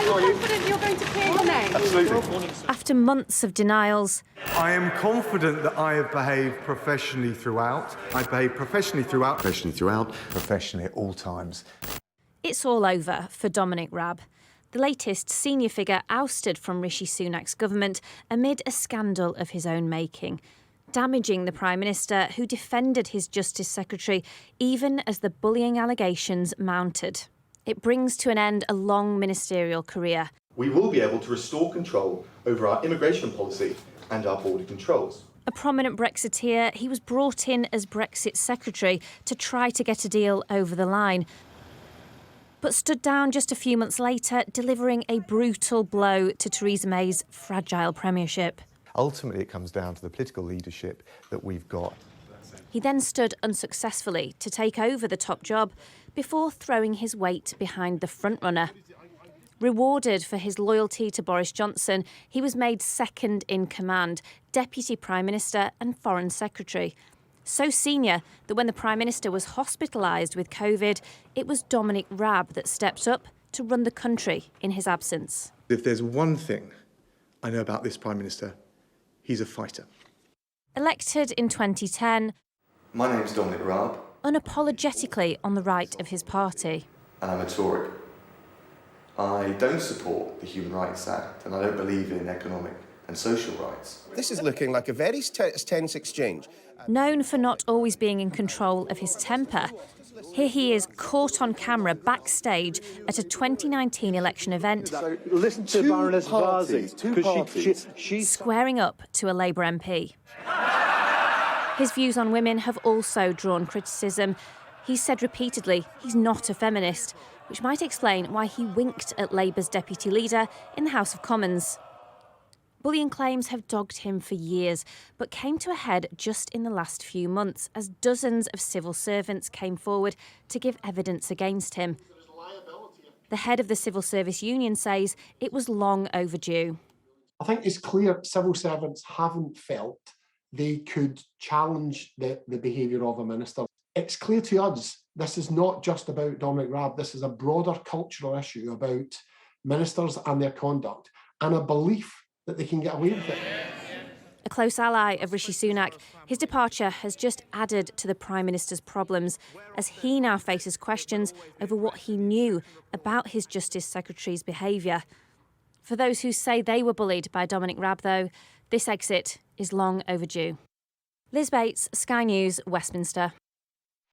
confident you're going to clear your name? Absolutely. After months of denials, I am confident that I have behaved professionally throughout. I behaved professionally throughout. Professionally at all times. it's all over for Dominic Raab, the latest senior figure ousted from Rishi Sunak's government amid a scandal of his own making, damaging the Prime Minister who defended his Justice Secretary even as the bullying allegations mounted. It brings to an end a long ministerial career. We will be able to restore control over our immigration policy and our border controls. A prominent Brexiteer, he was brought in as Brexit Secretary to try to get a deal over the line, but stood down just a few months later, delivering a brutal blow to Theresa May's fragile premiership. Ultimately, it comes down to the political leadership that we've got. He then stood unsuccessfully to take over the top job before throwing his weight behind the frontrunner. Rewarded for his loyalty to Boris Johnson, he was made second in command, Deputy Prime Minister and Foreign Secretary. So senior that when the Prime Minister was hospitalised with COVID, it was Dominic Raab that stepped up to run the country in his absence. If there's one thing I know about this Prime Minister, he's a fighter. Elected in 2010, My name's Dominic Raab, unapologetically on the right of his party. and I'm a Tory. I don't support the Human Rights Act, and I don't believe in economic and social rights. This is looking like a very tense exchange. Known for not always being in control of his temper, here he is caught on camera backstage at a 2019 election event, Listen to Baroness Varzi, because she's squaring up to a Labour MP. His views on women have also drawn criticism. He's said repeatedly he's not a feminist, which might explain why he winked at Labour's deputy leader in the House of Commons. Bullying claims have dogged him for years, but came to a head just in the last few months as dozens of civil servants came forward to give evidence against him. The head of the Civil Service Union says it was long overdue. I think it's clear civil servants haven't felt they could challenge the behaviour of a minister. It's clear to us this is not just about Dominic Raab, this is a broader cultural issue about ministers and their conduct and a belief that they can get away with it. A close ally of Rishi Sunak, his departure has just added to the Prime Minister's problems as he now faces questions over what he knew about his Justice Secretary's behaviour. For those who say they were bullied by Dominic Raab, though, this exit is long overdue. Liz Bates, Sky News, Westminster.